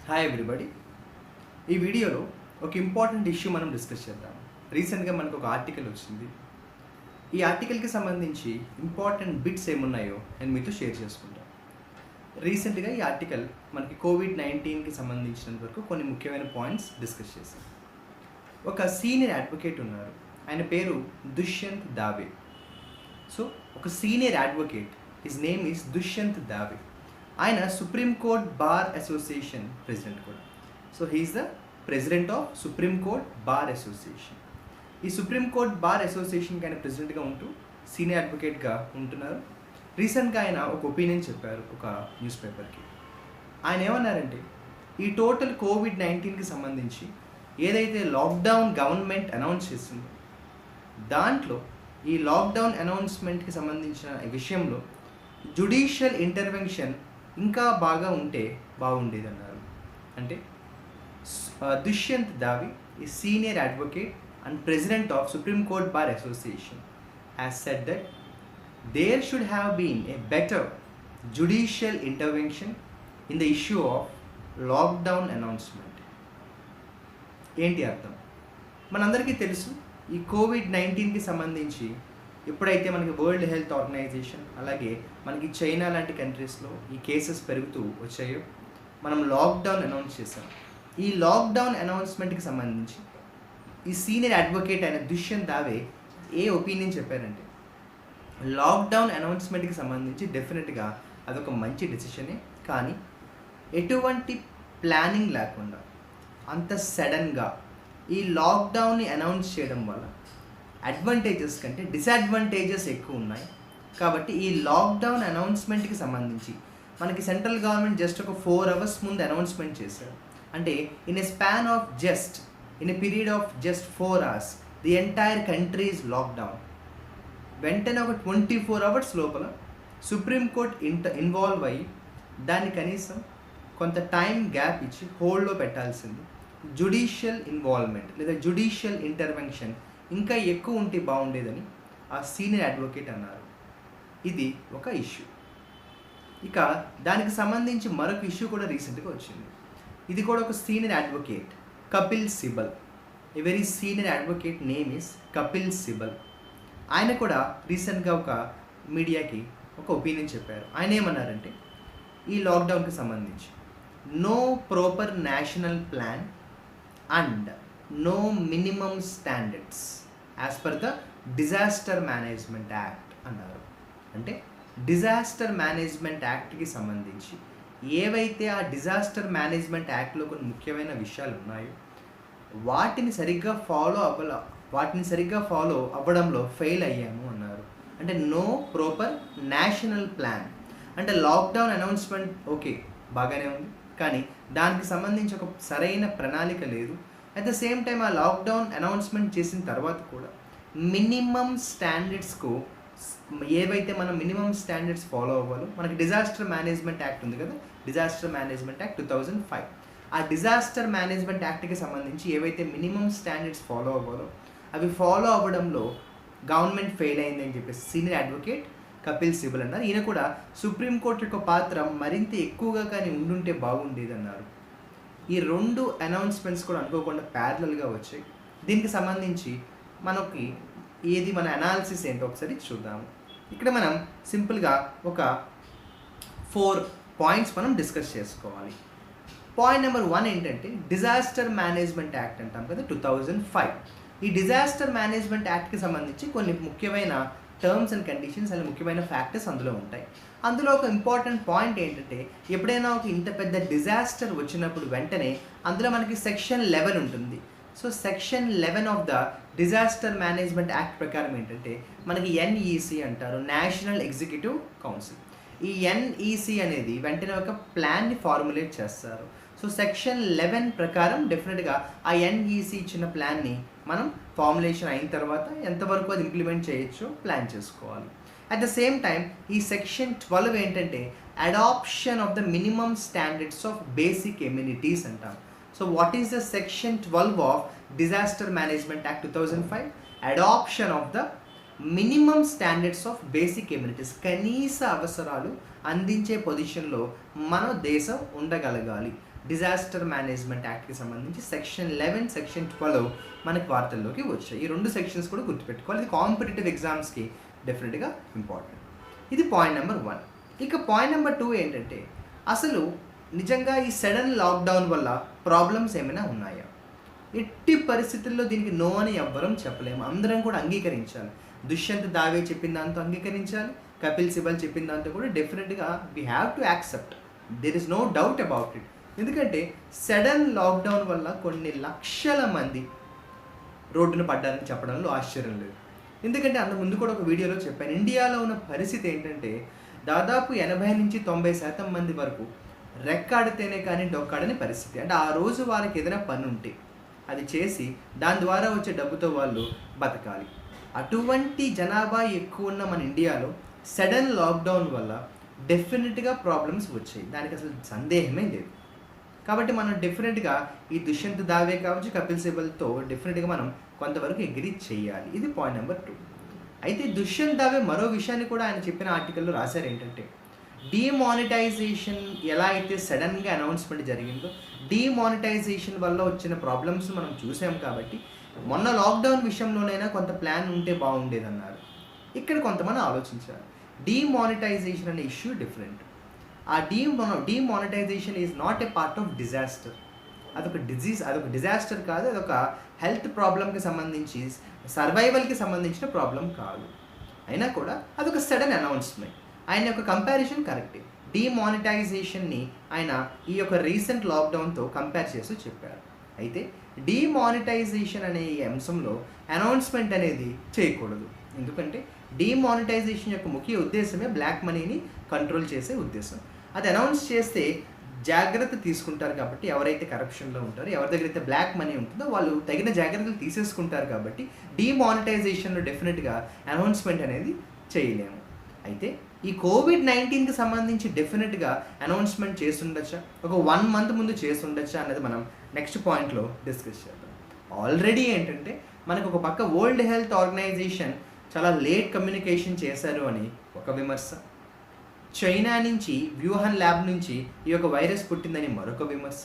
Hi everybody. ఈ వీడియోలో ఒక ఇంపార్టెంట్ ఇష్యూ మనం డిస్కస్ చేద్దాం. రీసెంట్గా మనకు ఒక ఆర్టికల్ వచ్చింది. ఈ ఆర్టికల్కి సంబంధించి ఇంపార్టెంట్ బిట్స్ ఏమున్నాయో నేను మీతో షేర్ చేసుకుంటాను. రీసెంట్గా ఈ ఆర్టికల్ మనకి కోవిడ్-19కి సంబంధించినంత వరకు కొన్ని ముఖ్యమైన పాయింట్స్ డిస్కస్ చేశాం. ఒక సీనియర్ అడ్వకేట్ ఉన్నారు, ఆయన పేరు దుష్యంత్ దావే. సో ఒక senior advocate, his name is Dushyant Dave. ఆయన Supreme court bar Association president కూడా. So he is the president of supreme court bar Association. ఈ సుప్రీం కోర్ట్ బార్ అసోసియేషన్కి ఆయన ప్రెసిడెంట్గా ఉంటూ సీనియర్ అడ్వకేట్గా ఉంటున్నారు. రీసెంట్గా ఆయన ఒక ఒపీనియన్ చెప్పారు ఒక న్యూస్ పేపర్కి. ఆయన ఏమన్నారంటే, ఈ టోటల్ కోవిడ్-19కి సంబంధించి ఏదైతే లాక్డౌన్ గవర్నమెంట్ అనౌన్స్ చేసిందో, దాంట్లో ఈ లాక్డౌన్ అనౌన్స్మెంట్కి సంబంధించిన విషయంలో జ్యుడిషియల్ ఇంటర్వెన్షన్ ఇంకా బాగా ఉంటే బాగుండేది అన్నారు. అంటే దుష్యంత్ దావి, ఈ senior advocate and president of supreme court bar association, has said that there should have been a better judicial intervention in the issue of lockdown announcement. ఏంటి అర్థం? మనందరికీ తెలుసు, ఈ కోవిడ్-19కి సంబంధించి ఎప్పుడైతే మనకి వరల్డ్ హెల్త్ ఆర్గనైజేషన్, అలాగే మనకి చైనా లాంటి కంట్రీస్లో ఈ కేసెస్ పెరుగుతూ వచ్చాయో, మనం లాక్డౌన్ అనౌన్స్ చేసాం. ఈ లాక్డౌన్ అనౌన్స్మెంట్కి సంబంధించి ఈ సీనియర్ అడ్వకేట్ అయిన దుష్యంత్ దావే ఏ ఒపీనియన్ చెప్పారంటే, లాక్డౌన్ అనౌన్స్మెంట్కి సంబంధించి డెఫినెట్గా అదొక మంచి డెసిషనే, కానీ ఎటువంటి ప్లానింగ్ లేకుండా అంత సడన్గా ఈ లాక్డౌన్ని అనౌన్స్ చేయడం వల్ల అడ్వాంటేజెస్ కంటే డిసడ్వాంటేజెస్ ఎక్కువ ఉన్నాయి. కాబట్టి ఈ లాక్డౌన్ అనౌన్స్మెంట్కి సంబంధించి మనకి సెంట్రల్ గవర్నమెంట్ జస్ట్ ఒక 4 hours ముందు అనౌన్స్మెంట్ చేశారు. అంటే in a period of just 4 hours the entire country is lockdown. వెంటనే ఒక 24 hours లోపల సుప్రీంకోర్టు ఇన్వాల్వ్ అయ్యి దాన్ని కనీసం కొంత టైం గ్యాప్ ఇచ్చి హోల్డ్లో పెట్టాల్సింది. జ్యుడిషియల్ ఇన్వాల్వ్మెంట్ లేదా జ్యుడిషియల్ ఇంటర్వెన్షన్ ఇంకా ఎక్కువ ఉంటే బాగుండేదని ఆ సీనియర్ అడ్వకేట్ అన్నారు. ఇది ఒక ఇష్యూ. ఇక దానికి సంబంధించి మరొక ఇష్యూ కూడా రీసెంట్గా వచ్చింది. ఇది కూడా ఒక senior advocate, Kapil Sibal. A very senior advocate name is Kapil Sibal. ఆయన కూడా రీసెంట్గా ఒక మీడియాకి ఒక ఒపీనియన్ చెప్పారు. ఆయన ఏమన్నారంటే, ఈ లాక్డౌన్కి సంబంధించి no proper national plan and no minimum standards as per the disaster management act అన్నారు. అంటే డిజాస్టర్ మేనేజ్మెంట్ యాక్ట్కి సంబంధించి ఏవైతే ఆ డిజాస్టర్ మేనేజ్మెంట్ యాక్ట్లో కొన్ని ముఖ్యమైన విషయాలు ఉన్నాయో వాటిని సరిగ్గా ఫాలో అవ్వడంలో ఫెయిల్ అయ్యాము అన్నారు. అంటే నో ప్రాపర్ నేషనల్ ప్లాన్. అంటే లాక్డౌన్ అనౌన్స్మెంట్ ఓకే బాగానే ఉంది, కానీ దానికి సంబంధించి ఒక సరైన ప్రణాళిక లేదు. అట్ ద సేమ్ టైం ఆ లాక్డౌన్ అనౌన్స్మెంట్ చేసిన తర్వాత కూడా మినిమం స్టాండర్డ్స్కు ఏవైతే మనం మినిమం స్టాండర్డ్స్ ఫాలో అవ్వాలో, మనకి డిజాస్టర్ మేనేజ్మెంట్ యాక్ట్ ఉంది కదా, డిజాస్టర్ మేనేజ్మెంట్ యాక్ట్ 2005. ఆ డిజాస్టర్ మేనేజ్మెంట్ యాక్ట్కి సంబంధించి ఏవైతే మినిమం స్టాండర్డ్స్ ఫాలో అవ్వాలో అవి ఫాలో అవ్వడంలో గవర్నమెంట్ ఫెయిల్ అయిందని చెప్పేసి సీనియర్ అడ్వకేట్ కపిల్ సిబల్ అన్నారు. ఈయన కూడా సుప్రీంకోర్టు యొక్క పాత్ర మరింత ఎక్కువగా కానీ ఉండుంటే బాగుండేది అన్నారు. ఈ 2 అనౌన్స్మెంట్స్ కూడా అనుకోకుండా ప్యారలల్గా వచ్చాయి. దీనికి సంబంధించి మనకి మన అనాలిసిస్ ఏంటో ఒకసారి చూద్దాము. ఇక్కడ మనం సింపుల్గా ఒక 4 పాయింట్స్ మనం డిస్కస్ చేసుకోవాలి. పాయింట్ నెంబర్ 1 ఏంటంటే, డిజాస్టర్ మేనేజ్మెంట్ యాక్ట్ అంటాం కదా, 2005. ఈ డిజాస్టర్ మేనేజ్మెంట్ యాక్ట్కి సంబంధించి కొన్ని ముఖ్యమైన టర్మ్స్ అండ్ కండిషన్స్ అండ్ ముఖ్యమైన ఫ్యాక్టర్స్ అందులో ఉంటాయి. అందులో ఒక ఇంపార్టెంట్ పాయింట్ ఏంటంటే, ఎప్పుడైనా ఒక ఇంత పెద్ద డిజాస్టర్ వచ్చినప్పుడు వెంటనే అందులో మనకి సెక్షన్ 11 ఉంటుంది. So section 11 of the disaster management act ప్రకారం ఏంటంటే, మనకి ఎన్ఈసి అంటారు, నేషనల్ ఎగ్జిక్యూటివ్ కౌన్సిల్. ఈ ఎన్ఈసి అనేది వెంటనే ఒక ప్లాన్ని ఫార్ములేట్ చేస్తారు. సో సెక్షన్ 11 ప్రకారం డెఫినెట్గా ఆ ఎన్ఈసి ఇచ్చిన ప్లాన్ని మనం ఫార్ములేషన్ అయిన తర్వాత ఎంతవరకు అది ఇంప్లిమెంట్ చేయొచ్చో ప్లాన్ చేసుకోవాలి. అట్ ద సేమ్ టైం ఈ సెక్షన్ 12 ఏంటంటే, adoption of the minimum standards of basic amenities అంటాం. So what is the section 12 of disaster management act 2005? Adoption of the minimum standards of basic amenities, కనీస అవసరాలు అందించే పొజిషన్లో మన దేశం ఉండగలగాలి. డిజాస్టర్ మేనేజ్మెంట్ యాక్ట్కి సంబంధించి సెక్షన్ 11, సెక్షన్ 12 మనకి వార్తల్లోకి వచ్చాయి. ఈ 2 సెక్షన్స్ కూడా గుర్తుపెట్టుకోవాలి. ఇది కాంపిటేటివ్ ఎగ్జామ్స్కి డెఫినెట్గా ఇంపార్టెంట్. ఇది పాయింట్ నెంబర్ 1. ఇక పాయింట్ నెంబర్ 2 ఏంటంటే, అసలు నిజంగా ఈ సడన్ లాక్డౌన్ వల్ల ప్రాబ్లమ్స్ ఏమైనా ఉన్నాయా? ఎట్టి పరిస్థితుల్లో దీనికి నో అని ఎవ్వరం చెప్పలేము. అందరం కూడా అంగీకరించాలి. దుష్యంత్ దావే చెప్పిన దాంతో అంగీకరించాలి, కపిల్ సిబల్ చెప్పిన దాంతో కూడా డెఫినెట్గా we have to accept. There is no doubt about it. ఎందుకంటే సడన్ లాక్డౌన్ వల్ల కొన్ని లక్షల మంది రోడ్డున పడ్డారని చెప్పడంలో ఆశ్చర్యం లేదు. ఎందుకంటే అంత ముందు కూడా ఒక వీడియోలో చెప్పాను, ఇండియాలో ఉన్న పరిస్థితి ఏంటంటే దాదాపు 80-90% మంది వరకు రెక్కాడితేనే కానీ డొక్కాడని పరిస్థితి. అంటే ఆ రోజు వాళ్ళకి ఏదైనా పని ఉంటే అది చేసి దాని ద్వారా వచ్చే డబ్బుతో వాళ్ళు బతకాలి. అటువంటి జనాభా ఎక్కువ ఉన్న మన ఇండియాలో సడన్ లాక్డౌన్ వల్ల డెఫినెట్గా ప్రాబ్లమ్స్ వచ్చాయి, దానికి అసలు సందేహమే లేదు. కాబట్టి మనం డెఫినెట్గా ఈ దుష్యంత్ దావే కావచ్చు, కపిల్ సిబల్తో డెఫినెట్గా మనం కొంతవరకు అగ్రీ చేయాలి. ఇది పాయింట్ నెంబర్ 2. అయితే దుష్యంత్ దావే మరో విషయాన్ని కూడా ఆయన చెప్పిన ఆర్టికల్లో రాశారు. ఏంటంటే డీమానిటైజేషన్ ఎలా అయితే సడన్గా అనౌన్స్మెంట్ జరిగిందో, డీమానిటైజేషన్ వల్ల వచ్చిన ప్రాబ్లమ్స్ మనం చూసాం. కాబట్టి మొన్న లాక్డౌన్ విషయంలోనైనా కొంత ప్లాన్ ఉంటే బాగుండేదన్నారు. ఇక్కడ కొంతమంది ఆలోచించారు, డీమానిటైజేషన్ అనే ఇష్యూ డిఫరెంట్. ఆ demonetisation is not a part of disaster. అదొక డిజాస్టర్ కాదు, అదొక హెల్త్ ప్రాబ్లమ్కి సంబంధించి, సర్వైవల్కి సంబంధించిన ప్రాబ్లం కాదు. అయినా కూడా అదొక సడన్ అనౌన్స్మెంట్. ఆయన యొక్క కంపారిజన్ కరెక్టే. డీమానిటైజేషన్ని ఆయన ఈ యొక్క రీసెంట్ లాక్డౌన్తో కంపేర్ చేస్తూ చెప్పారు. అయితే డీమానిటైజేషన్ అనే ఈ అంశంలో అనౌన్స్మెంట్ అనేది చేయకూడదు. ఎందుకంటే డీమానిటైజేషన్ యొక్క ముఖ్య ఉద్దేశమే బ్లాక్ మనీని కంట్రోల్ చేసే ఉద్దేశం. అది అనౌన్స్ చేస్తే జాగ్రత్త తీసుకుంటారు. కాబట్టి ఎవరైతే కరప్షన్లో ఉంటారో, ఎవరి దగ్గర అయితే బ్లాక్ మనీ ఉంటుందో వాళ్ళు తగిన జాగ్రత్తలు తీసేసుకుంటారు. కాబట్టి డీమానిటైజేషన్లో డెఫినెట్గా అనౌన్స్మెంట్ అనేది చేయలేము. అయితే ఈ కోవిడ్-19కి సంబంధించి డెఫినెట్గా అనౌన్స్మెంట్ చేస్తుండొచ్చా, ఒక 1 month ముందు చేస్తుండొచ్చా అన్నది మనం నెక్స్ట్ పాయింట్లో డిస్కస్ చేద్దాం. ఆల్రెడీ ఏంటంటే మనకు ఒక పక్క వరల్డ్ హెల్త్ ఆర్గనైజేషన్ చాలా లేట్ కమ్యూనికేషన్ చేశారు అని ఒక విమర్శ, చైనా నుంచి వ్యూహాన్ ల్యాబ్ నుంచి ఈ యొక్క వైరస్ పుట్టిందని మరొక విమర్శ,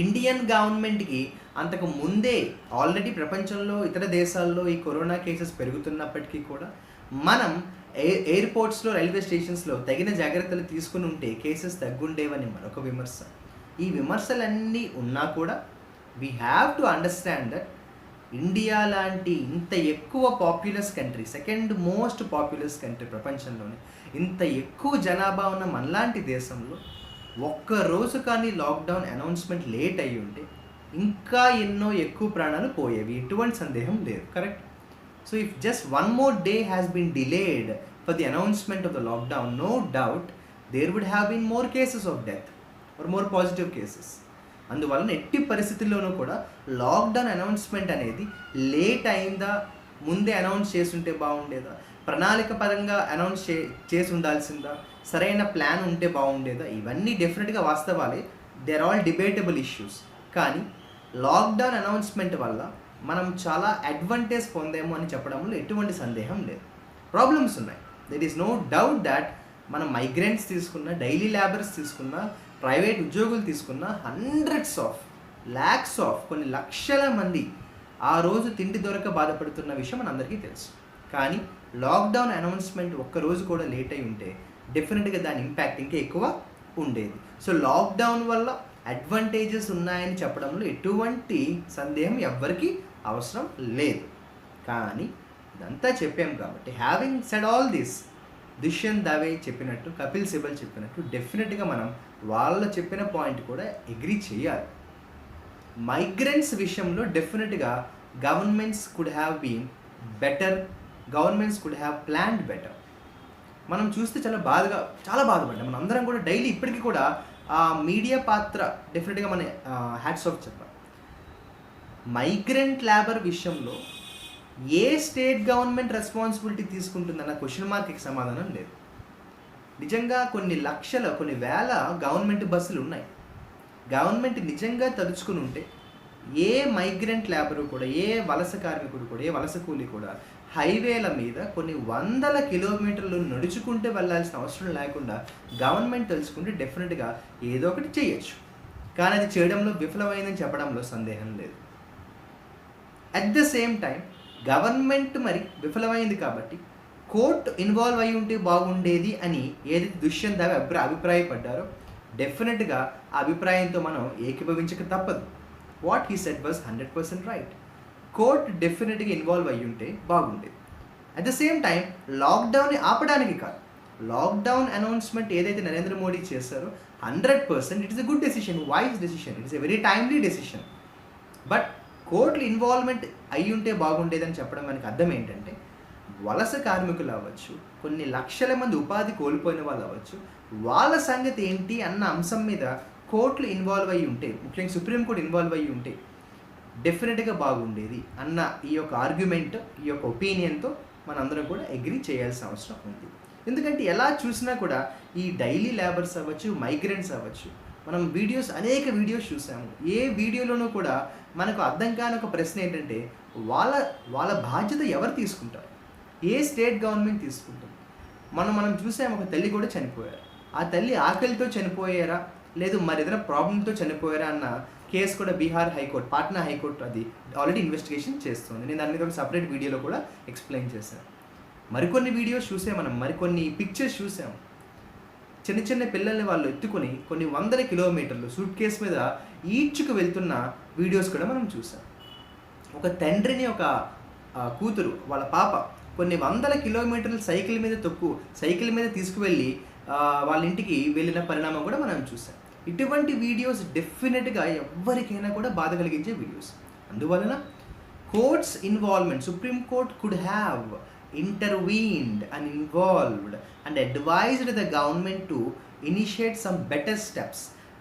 ఇండియన్ గవర్నమెంట్కి అంతకు ముందే ఆల్రెడీ ప్రపంచంలో ఇతర దేశాల్లో ఈ కరోనా కేసెస్ పెరుగుతున్నప్పటికీ కూడా మనం ఎయిర్పోర్ట్స్లో, రైల్వే స్టేషన్స్లో తగిన జాగ్రత్తలు తీసుకుని ఉంటే కేసెస్ తగ్గుండేవని మరొక విమర్శ. ఈ విమర్శలన్నీ ఉన్నా కూడా we have to understand that India లాంటి ఇంత ఎక్కువ populous country, second most populous country ప్రపంచంలోనే, ఇంత ఎక్కువ జనాభా ఉన్న మనలాంటి దేశంలో ఒక్కరోజు కానీ లాక్డౌన్ అనౌన్స్మెంట్ లేట్ అయ్యి ఉంటే ఇంకా ఎన్నో ఎక్కువ ప్రాణాలు పోయేవి, ఎటువంటి సందేహం లేదు. Correct? So if just one more day has been delayed for the announcement of the lockdown, no doubt there would have been more cases of death or more positive cases. అందువలన ఎట్టి పరిస్థితుల్లోనూ కూడా లాక్డౌన్ అనౌన్స్మెంట్ అనేది late అయిందా, ముందే announce చేస్తుంటే బాగుండేదా, ప్రణాళిక పరంగా అనౌన్స్ చేసి ఉండాల్సిందా, సరైన ప్లాన్ ఉంటే బాగుండేదా, ఇవన్నీ డెఫినెట్గా వాస్తవాలే. They are all debatable issues. కానీ లాక్డౌన్ అనౌన్స్మెంట్ వల్ల మనం చాలా అడ్వాంటేజ్ పొందాము అని చెప్పడంలో ఎటువంటి సందేహం లేదు. ప్రాబ్లమ్స్ ఉన్నాయి, there is no doubt that. మనం మైగ్రెంట్స్ తీసుకున్న, డైలీ లేబర్స్ తీసుకున్న, ప్రైవేట్ ఉద్యోగులు తీసుకున్న, hundreds of lakhs of కొన్ని లక్షల మంది ఆ రోజు తిండి దొరక బాధపడుతున్న విషయం మనందరికీ తెలుసు. కానీ లాక్డౌన్ అనౌన్స్మెంట్ ఒక్కరోజు కూడా లేట్ అయి ఉంటే డెఫినెట్గా దాని ఇంపాక్ట్ ఇంకా ఎక్కువ ఉండేది. సో లాక్డౌన్ వల్ల అడ్వాంటేజెస్ ఉన్నాయని చెప్పడంలో ఎటువంటి సందేహం ఎవ్వరికీ అవసరం లేదు. కానీ ఇదంతా చెప్పాం కాబట్టి, having said all this, Dushyant Dave చెప్పినట్టు, కపిల్ సిబల్ చెప్పినట్టు డెఫినెట్గా మనం వాళ్ళు చెప్పిన పాయింట్ కూడా అగ్రీ చేయాలి. మైగ్రెంట్స్ విషయంలో డెఫినెట్గా governments could have been better, governments could have planned better. మనం చూస్తే చాలా బాధపడ్డాం. మనం అందరం కూడా డైలీ ఇప్పటికీ కూడా ఆ మీడియా పాత్ర డెఫినెట్గా మన హ్యాట్స్ ఆఫ్ చెప్పాలి. మైగ్రెంట్ లేబర్ విషయంలో ఏ స్టేట్ గవర్నమెంట్ రెస్పాన్సిబిలిటీ తీసుకుంటుందన్న క్వశ్చన్ మార్క్కి సమాధానం లేదు. నిజంగా కొన్ని లక్షల, కొన్ని వేల గవర్నమెంట్ బస్సులు ఉన్నాయి. గవర్నమెంట్ నిజంగా తలుచుకుని ఉంటే ఏ మైగ్రెంట్ లేబరు కూడా, ఏ వలస కార్మికుడు కూడా, ఏ వలస కూలి కూడా హైవేల మీద కొన్ని 100 కిలోమీటర్లు నడుచుకుంటే వెళ్ళాల్సిన అవసరం లేకుండా గవర్నమెంట్ తెలుసుకుంటే డెఫినెట్గా ఏదో ఒకటి చేయొచ్చు. కానీ అది చేయడంలో విఫలమైందని చెప్పడంలో సందేహం లేదు. At the same time government మరి విఫలమైంది కాబట్టి కోర్టు ఇన్వాల్వ్ అయి ఉంటే బాగుండేది అని ఏదైతే దుష్యంత్ దావి అభిప్రాయపడ్డారో డెఫినెట్గా ఆ అభిప్రాయంతో మనం ఏకీభవించక తప్పదు. What he said was 100% right. Court డెఫినెట్గా ఇన్వాల్వ్ అయ్యి ఉంటే బాగుండేది. అట్ ద సేమ్ టైం లాక్డౌన్ని ఆపడానికి కాదు, లాక్డౌన్ అనౌన్స్మెంట్ ఏదైతే నరేంద్ర మోడీ చేశారో 100% it is a good decision, wise decision, it's a very timely decision. But కోర్టులు ఇన్వాల్వ్మెంట్ అయ్యి ఉంటే బాగుండేదని చెప్పడం మనకి అర్థం ఏంటంటే, వలస కార్మికులు అవ్వచ్చు, కొన్ని లక్షల మంది ఉపాధి కోల్పోయిన వాళ్ళు అవ్వచ్చు, వాళ్ళ సంగతి ఏంటి అన్న అంశం మీద కోర్టులు ఇన్వాల్వ్ అయ్యి ఉంటే, ముఖ్యంగా సుప్రీంకోర్టు ఇన్వాల్వ్ అయ్యి ఉంటే డెఫినెట్గా బాగుండేది అన్న ఈ యొక్క ఆర్గ్యుమెంట్, ఈ యొక్క ఒపీనియన్తో మనందరం కూడా అగ్రీ చేయాల్సిన అవసరం ఉంది. ఎందుకంటే ఎలా చూసినా కూడా ఈ డైలీ లేబర్స్ అవ్వచ్చు, మైగ్రెంట్స్ అవ్వచ్చు, మనం అనేక వీడియోస్ చూసాము. ఏ వీడియోలోనూ కూడా మనకు అర్థం కాని ఒక ప్రశ్న ఏంటంటే, వాళ్ళ బాధ్యత ఎవరు తీసుకుంటారు, ఏ స్టేట్ గవర్నమెంట్ తీసుకుంటుంది. మనం చూసాము, ఒక తల్లి కూడా చనిపోయారు. ఆ తల్లి ఆకలితో చనిపోయారా, లేదు మరి ఏదైనా ప్రాబ్లంతో చనిపోయారా అన్న కేసు కూడా బీహార్ హైకోర్టు, పాట్నా హైకోర్టు అది ఆల్రెడీ ఇన్వెస్టిగేషన్ చేస్తుంది. నేను దాని మీద ఒక సపరేట్ వీడియోలో కూడా ఎక్స్ప్లెయిన్ చేశాను. మరికొన్ని వీడియోస్ చూసాం, మరికొన్ని పిక్చర్స్ చూసాము. చిన్న చిన్న పిల్లల్ని వాళ్ళు ఎత్తుకొని కొన్ని వందల కిలోమీటర్లు సూట్ కేసు మీద ఈడ్చుకు వెళ్తున్న వీడియోస్ కూడా మనం చూసాం. ఒక తండ్రిని ఒక కూతురు, వాళ్ళ పాప కొన్ని వందల కిలోమీటర్లు సైకిల్ మీద తీసుకువెళ్ళి వాళ్ళ ఇంటికి వెళ్ళిన పరిణామం కూడా మనం చూసాం. ఇటువంటి వీడియోస్ డెఫినెట్గా ఎవరికైనా కూడా బాధ కలిగించే వీడియోస్. అందువలన courts involvement, supreme court could have intervened and involved and advised the government to initiate some better steps,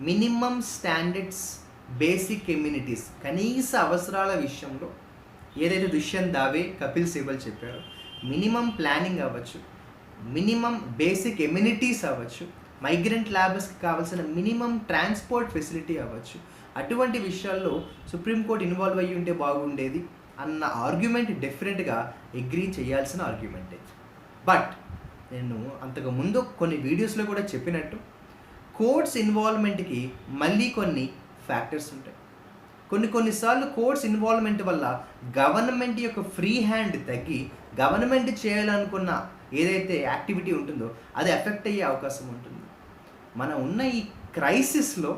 minimum standards, basic amenities, కనీస అవసరాల విషయంలో ఏదైతే దుష్యంత్ దావే, కపిల్ సిబల్ చెప్పారో, మినిమం ప్లానింగ్ అవ్వచ్చు, మినిమం బేసిక్ ఎమ్యూనిటీస్ అవ్వచ్చు, మైగ్రెంట్ లేబర్స్కి కావాల్సిన మినిమం ట్రాన్స్పోర్ట్ ఫెసిలిటీ అవ్వచ్చు, అటువంటి విషయాల్లో సుప్రీంకోర్టు ఇన్వాల్వ్ అయ్యి ఉంటే బాగుండేది అన్న ఆర్గ్యుమెంట్ డెఫినెట్గా అగ్రీ చేయాల్సిన ఆర్గ్యుమెంటే. బట్ నేను అంతకుముందు కొన్ని వీడియోస్లో కూడా చెప్పినట్టు, కోర్ట్స్ ఇన్వాల్వ్మెంట్కి మళ్ళీ కొన్ని ఫ్యాక్టర్స్ ఉంటాయి. కొన్నిసార్లు కోర్ట్స్ ఇన్వాల్వ్మెంట్ వల్ల గవర్నమెంట్ యొక్క ఫ్రీ హ్యాండ్ తగ్గి గవర్నమెంట్ చేయాలనుకున్న ఏదైతే యాక్టివిటీ ఉంటుందో అది ఎఫెక్ట్ అయ్యే అవకాశం ఉంటుంది. మనం ఉన్న ఈ క్రైసిస్లో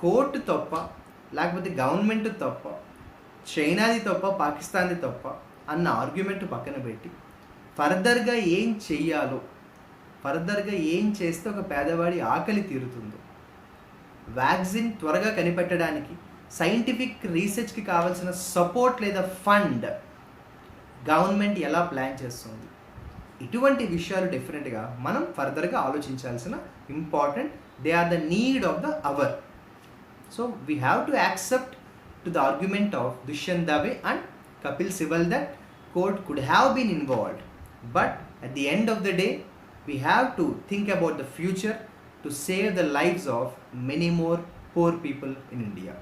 కోర్టు తప్ప, లేకపోతే గవర్నమెంట్ తప్ప, చైనాది తప్ప, పాకిస్తాన్ది తప్ప అన్న ఆర్గ్యుమెంట్ పక్కన పెట్టి ఫర్దర్గా ఏం చెయ్యాలో, ఫర్దర్గా ఏం చేస్తే ఒక పేదవాడి ఆకలి తీరుతుందో, వ్యాక్సిన్ త్వరగా కనిపెట్టడానికి సైంటిఫిక్ రీసెర్చ్కి కావాల్సిన సపోర్ట్ లేదా ఫండ్ గవర్నమెంట్ ఎలా ప్లాన్ చేస్తుంది, ఇటువంటి విషయాలు డెఫినెట్గా మనం ఫర్దర్గా ఆలోచించాల్సిన important. They are the need of the hour. So we have to accept to the argument of Dushyant Dave and Kapil Sibal that court could have been involved, but at the end of the day we have to think about the future to save the lives of many more poor people in India.